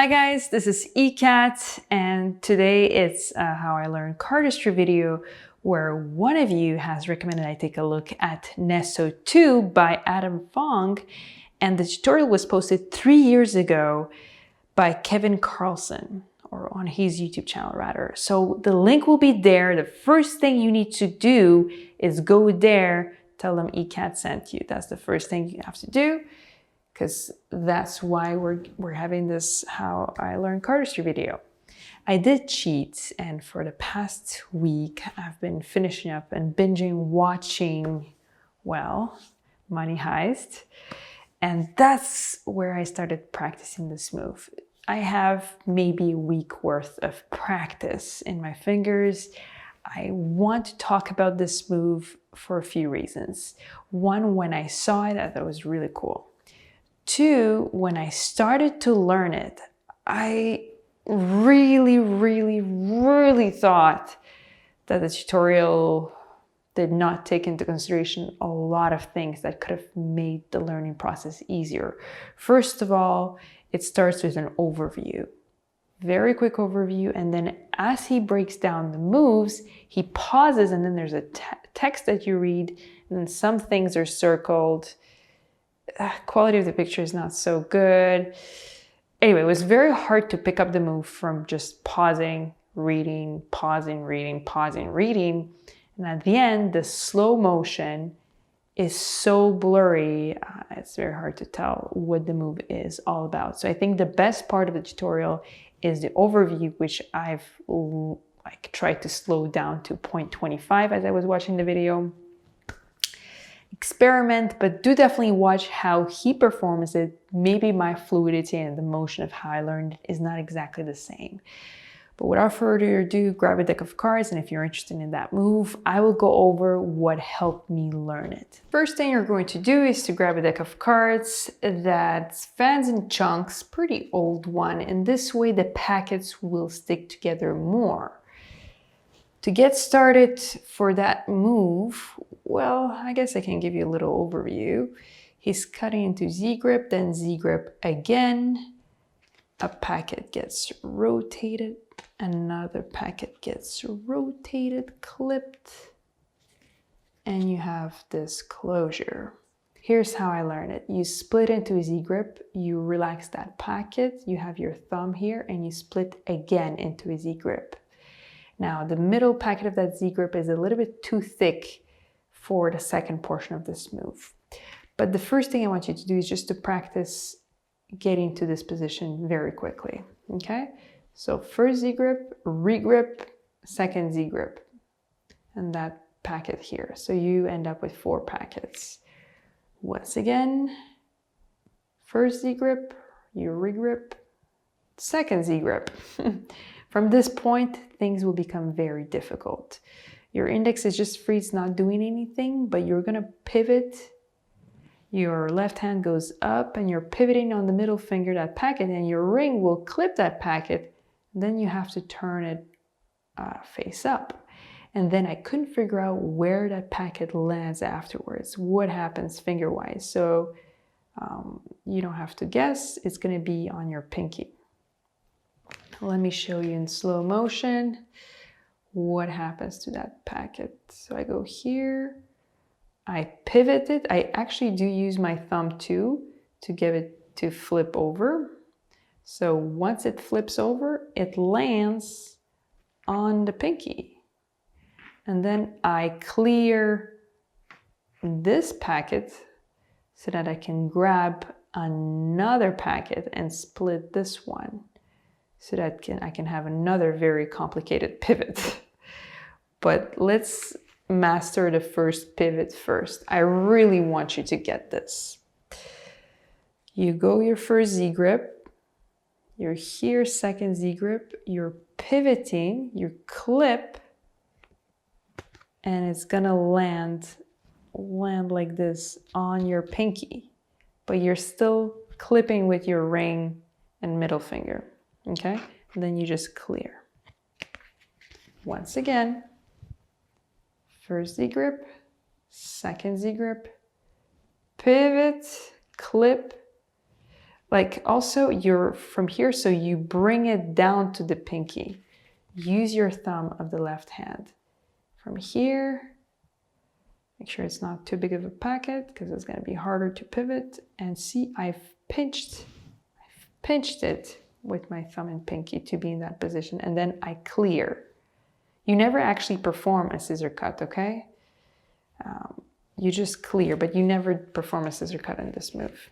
guys, this is Ekat, and today it's how I learned cardistry video where one of you has recommended I take a look at Neso 2 by Adam Fong, and the tutorial was posted 3 years ago by Kevin Carlson, or on his YouTube channel rather. So the link will be there. The first thing you need to do is go there, tell them Ekat sent you. That's the first thing you have to do, because that's why we're having this how I learned cardistry video. I did cheat, and for the past week I've been finishing up and binging watching, well, Money Heist, and that's where I started practicing this move. I have maybe a week worth of practice in my fingers. I want to talk about this move for a few reasons. One, when I saw it, I thought it was really cool. Two, when I started to learn it, I really thought that the tutorial did not take into consideration a lot of things that could have made the learning process easier. First of all, it starts with an overview, very quick overview, and then as he breaks down the moves, he pauses, and then there's a text that you read, and then some things are circled. Quality of the picture is not so good. Anyway, it was very hard to pick up the move from just pausing, reading, pausing, reading, pausing, reading. And at the end, the slow motion is so blurry, it's very hard to tell what the move is all about. So I think the best part of the tutorial is the overview, which I've tried to slow down to 0.25 as I was watching the video. Experiment, but do definitely watch how he performs it. Maybe my fluidity and the motion of how I learned it is not exactly the same. But without further ado, grab a deck of cards, and if you're interested in that move, I will go over what helped me learn it. First thing you're going to do is to grab a deck of cards that's Fans in Chunks, pretty old one, and this way the packets will stick together more. To get started for that move, well, I guess I can give you a little overview. He's cutting into Z grip, then Z grip again. A packet gets rotated, another packet gets rotated, clipped, and you have this closure. Here's how I learned it. You split into a Z grip, you relax that packet, you have your thumb here, and you split again into a Z grip. Now, the middle packet of that Z grip is a little bit too thick for the second portion of this move. But the first thing I want you to do is just to practice getting to this position very quickly, okay? So first Z grip, regrip, second Z grip, and that packet here. So you end up with 4 packets. Once again, first Z grip, you regrip, second Z grip. From this point, things will become very difficult. Your index is just free, it's not doing anything, but you're gonna pivot. Your left hand goes up and you're pivoting on the middle finger, that packet, and your ring will clip that packet. Then you have to turn it face up. And then I couldn't figure out where that packet lands afterwards, what happens finger-wise. So you don't have to guess, it's gonna be on your pinky. Let me show you in slow motion what happens to that packet. So I go here, I pivot it. I actually do use my thumb too to get it to flip over. So once it flips over, it lands on the pinky. And then I clear this packet so that I can grab another packet and split this one, so that I can have another very complicated pivot. But let's master the first pivot first. I really want you to get this. You go your first Z grip, you're here, second Z grip, you're pivoting, you clip, and it's gonna land like this on your pinky, but you're still clipping with your ring and middle finger. Okay, and then you just clear. Once again, first Z grip, second Z grip, pivot, clip, Like also you're from here, so you bring it down to the pinky. Use your thumb of the left hand. From here, make sure it's not too big of a packet because it's going to be harder to pivot. And see, I've pinched it with my thumb and pinky to be in that position. And then I clear. You never actually perform a scissor cut, okay? You just clear, but you never perform a scissor cut in this move.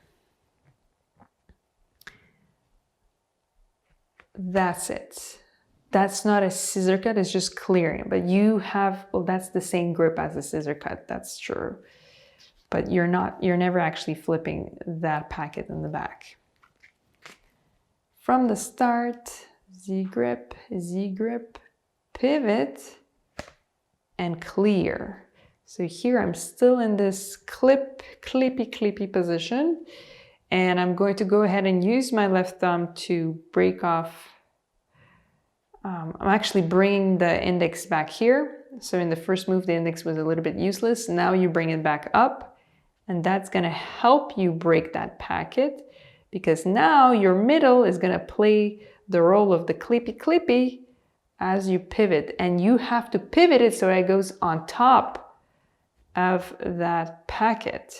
That's it. That's not a scissor cut, it's just clearing. But you have, well, that's the same grip as a scissor cut, that's true. But you're never actually flipping that packet in the back. From the start, Z grip, pivot, and clear. So here I'm still in this clippy position, and I'm going to go ahead and use my left thumb to break off. I'm actually bringing the index back here. So in the first move, the index was a little bit useless. Now you bring it back up, and that's gonna help you break that packet, because now your middle is gonna play the role of the clippy as you pivot, and you have to pivot it so it goes on top of that packet.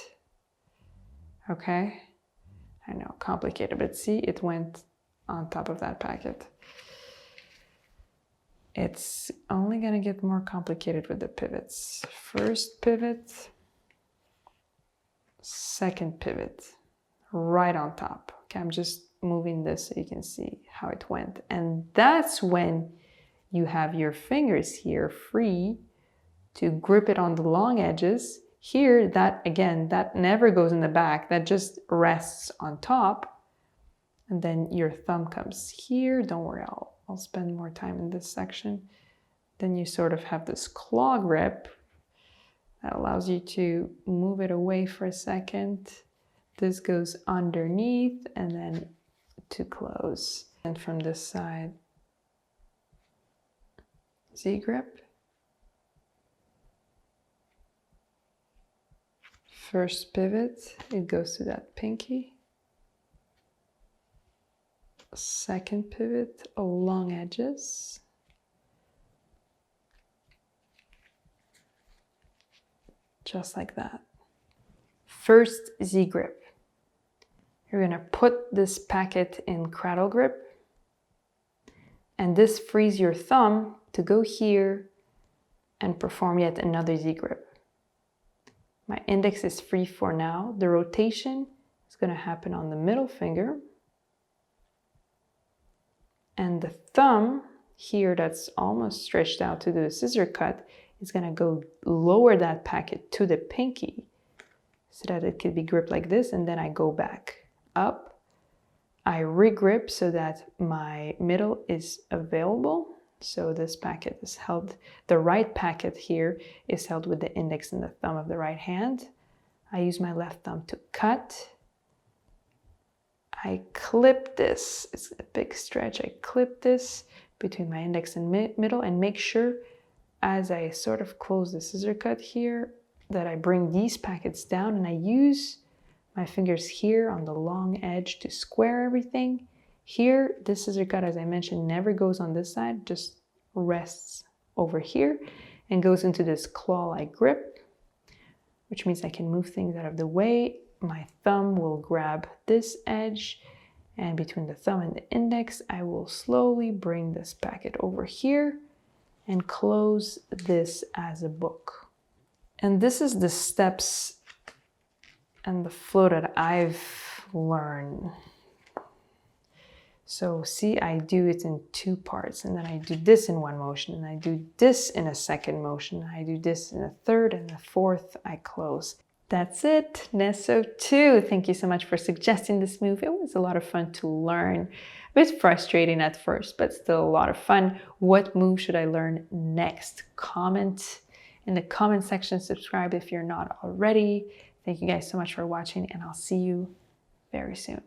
Okay, I know, complicated, but see, it went on top of that packet. It's only gonna get more complicated with the pivots. First pivot, second pivot, right on top. Okay, I'm just moving this so you can see how it went. And that's when you have your fingers here free to grip it on the long edges. Here, that again, that never goes in the back, that just rests on top. And then your thumb comes here. Don't worry, I'll spend more time in this section. Then you sort of have this claw grip that allows you to move it away for a second. This goes underneath and then to close. And from this side, Z grip. First pivot, it goes to that pinky. Second pivot, long edges. Just like that. First Z grip. You're gonna put this packet in cradle grip, and this frees your thumb to go here and perform yet another Z grip. My index is free for now. The rotation is gonna happen on the middle finger. And the thumb here that's almost stretched out to do a scissor cut is gonna go lower that packet to the pinky so that it could be gripped like this, and then I go back up. I re-grip so that my middle is available. So this packet is held, the right packet here is held with the index and the thumb of the right hand. I use my left thumb to cut. I clip this, it's a big stretch, I clip this between my index and middle, and make sure as I sort of close the scissor cut here that I bring these packets down, and I use my fingers here on the long edge to square everything. Here, this scissor cut, as I mentioned, never goes on this side, just rests over here and goes into this claw-like grip, which means I can move things out of the way. My thumb will grab this edge, and between the thumb and the index, I will slowly bring this packet over here and close this as a book. And this is the steps and the flow that I've learned. So see, I do it in two parts, and then I do this in one motion, and I do this in a second motion, I do this in a third, and the fourth I close. That's it, Neso 2. Thank you so much for suggesting this move. It was a lot of fun to learn. A bit frustrating at first, but still a lot of fun. What move should I learn next? Comment in the comment section, subscribe if you're not already. Thank you guys so much for watching, and I'll see you very soon.